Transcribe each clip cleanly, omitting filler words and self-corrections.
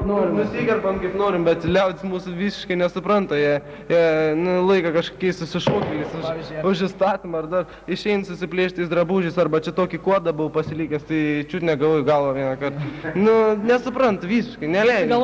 nusikerpam kaip norim, bet liaudis mūsų visiškai nesupranta. Jie laika kažkokiais susišokėliais už įstatymą ar dar išeina susiplėštais drabužiais, arba čia tokį kodą buvau pasilikęs, tai čiut negavau į galvą vieną kartą. Nesupranta visiškai, neleidžia.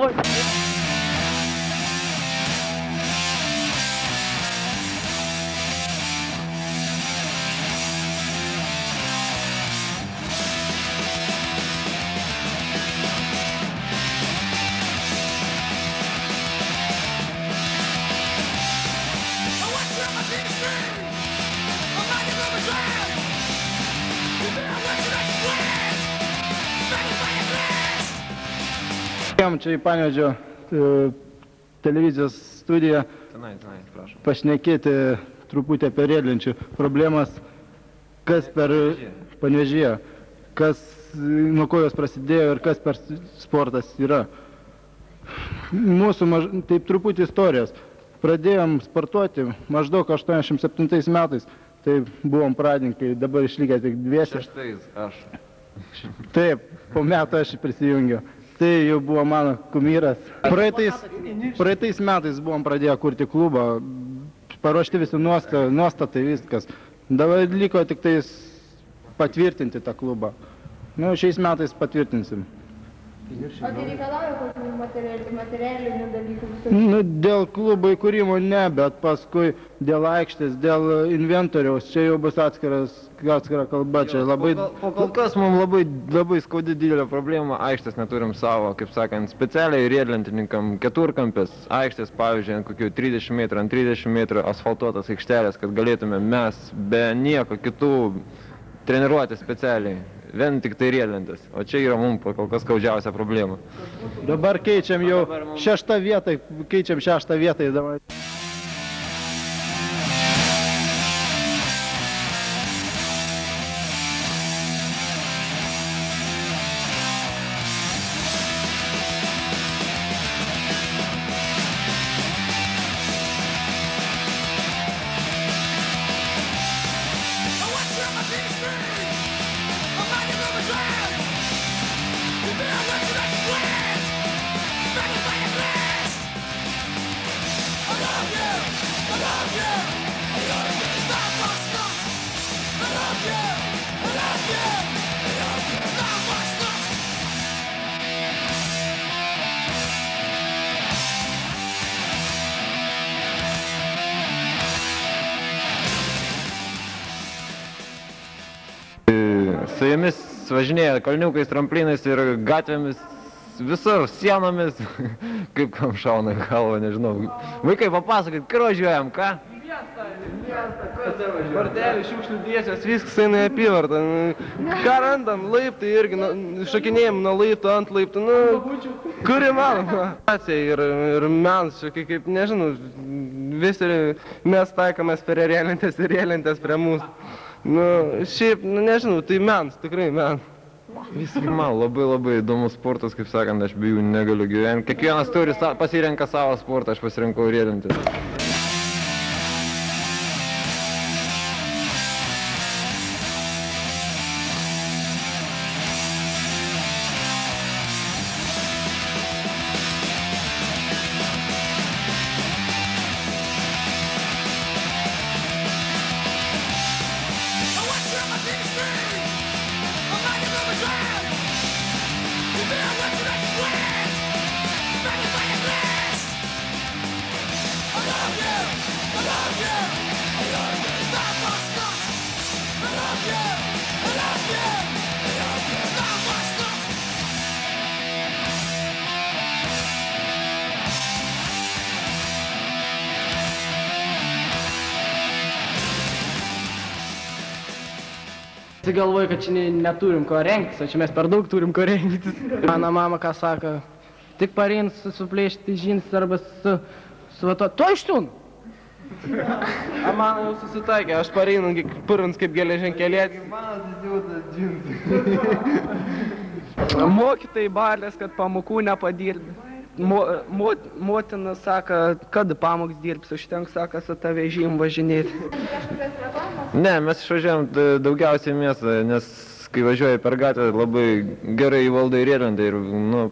Čia į Panevėžio televizijos studiją pašnekėti truputį apie riedlenčių problemas, kas per Panevėžyje, nuo ko jos prasidėjo ir kas per sportas yra. Mūsų taip truputį istorijos. Pradėjom sportuoti maždaug 87 metais, tai buvom pradininkai, dabar išlikę tik dviese. 6 aš. Taip, po metų aš prisijungiau. Tai jau buvo mano kumyras. Praeitais metais buvom pradėję kurti klubą, paruošti visi nuostatai, viskas. Dabar liko tik tais patvirtinti tą klubą. Šiais metais patvirtinsim. O tai reikalauja kokių materialinių dalykų? Dėl klubo įkūrimo ne, bet paskui dėl aikštės, dėl inventoriaus, čia jau bus atskira kalba. Po kol kas mums labai skaudi didelė problema, aikštės neturim savo, kaip sakant, specialiai riedlentininkam keturkampės aikštės, pavyzdžiui, ant kokių 30 metrų, ant 30 metrų asfaltuotas aikštelės, kad galėtume mes be nieko kitų treniruoti specialiai. Vien tik tai riedlentės, o čia yra mums kol kas skaudžiausia problema. Dabar keičiam jau 6 vietą, keičiam 6 vietą. Su jomis važinėja kalniukais, tramplinais ir gatvėmis, visur, sienomis, kaip kam šauna galva, nežinau. Vaikai, papasakot, kur važiuojam, ką? Vartelį, šiukšlių dėsios, viskas eina į apyvartą. Ką randam, laiptai irgi, šokinėjom nuo laipto ant laipto, kur įmanoma. Ir mes, kaip, nežinau, visi mes taikomės prie riedlentės ir riedlentės prie mūsų. Šiaip, nežinau, tai mens, tikrai mens. Visgi man labai įdomus sportas, kaip sakant, aš be jų negaliu gyventi. Kiekvienas pasirenka savo sportą, aš pasirinkau riedlentės. Galvoju, kad čia neturim ko rengtis, o čia mes per daug turim ko rengtis. Mano mama ką sako, tik pareins suplėšti žinsus arba su to, to ištūn. Mano jau susitaikė, aš pareinu purvins kaip geležinkelėtis. Mano susiūtas džinsai. Mokytojai barlės, kad pamokų nepadirbi. Motina sako, kad pamoks dirbsi, užtenks, sako, su ta vežim važinėti. Ne, mes išvažiavam daugiausiai miestą, nes kai važiuoji per gatvę, labai gerai įvaldai riedlentę ir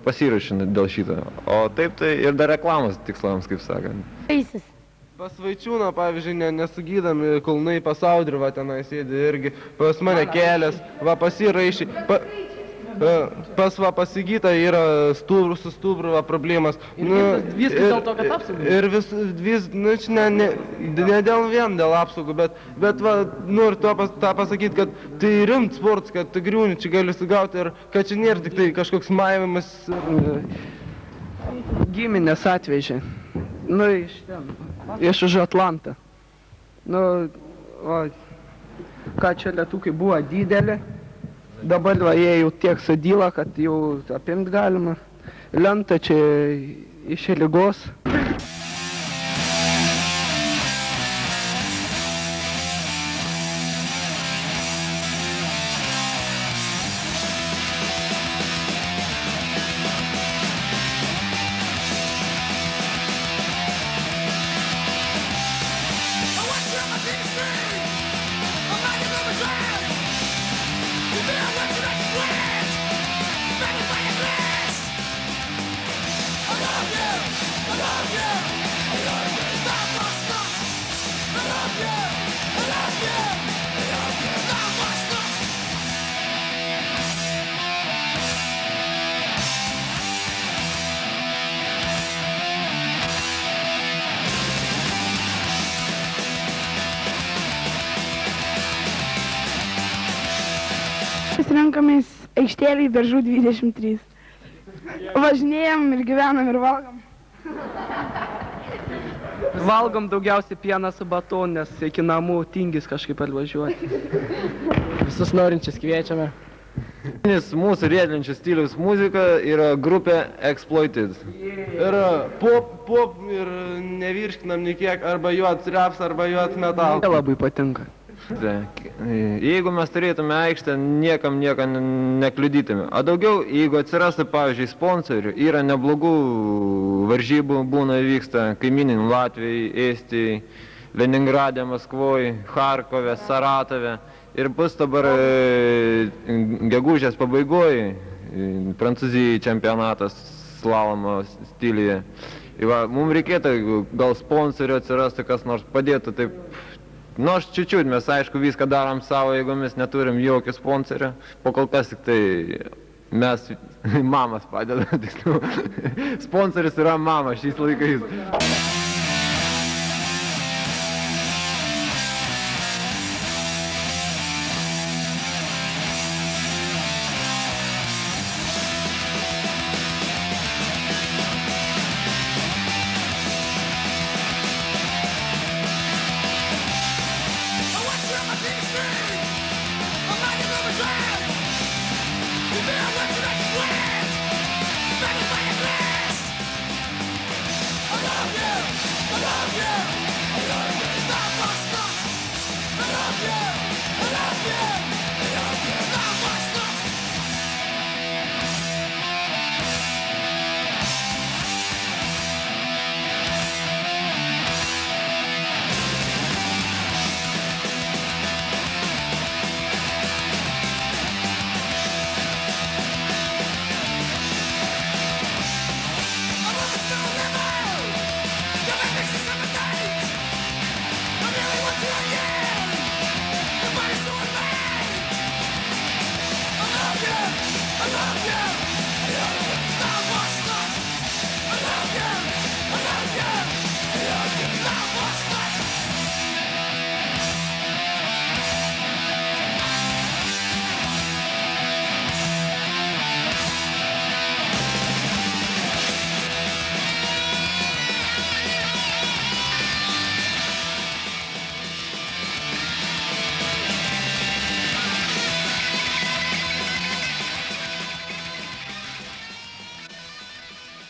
pasirašini dėl šito. O taip tai ir dar reklamos tikslams, kaip sakant. Pas Vaičiūną, pavyzdžiui, nesugydami kulnai pasaudri, va tenai sėdi irgi, pas mane kelias, va pasiraišy, pas va pasigyta yra su stubru va problemas. Viskas dėl to, kad apsaugų. Ir čia ne dėl vien dėl apsaugų, bet va, noriu tą pasakyti, kad tai rimt sportas, kad tu griūni, čia gali sugauti ir kad čia nėra tik tai kažkoks maivimas. Giminės atvežė. Iš už Atlantą. Ką čia lietukai buvo didelė, dabar va, jie jau tiek sudyla, kad jau apimt galima. Lenta čia iš ligos. Renkamės aikštelėj Beržų 23. Važinėjam ir gyvenam ir valgom. Valgom daugiausiai pieną su batonu, nes iki namų tingis kažkaip atvažiuoti. Visus norinčius kviečiame. Mūsų riedlenčių stiliaus muzika yra grupė Exploited. Ir pop ir nevirškinam nikiek, arba juods raps, arba juods metal. Labai patinka. Jeigu mes turėtume aikštę, niekam nekliudytume. O daugiau, jeigu atsirastų, pavyzdžiui, sponsorių, yra neblogų varžybų, būna vyksta kaimynin Latvijai, Estijai, Leningradė, Maskvoj, Charkove, Saratove. Ir bus dabar gegužės pabaigoj Prancūzijai čempionatas slalomo stiliuje. Mums reikėtų gal sponsorių atsirastų, kas nors padėtų taip. Nors čiūčiut, mes aišku viską darom savo jėgomis, neturim jokio sponsorio. Po kol kas tik tai mes, mamas padeda, tiksliau. Sponsoris yra mama šiais laikais. I love you.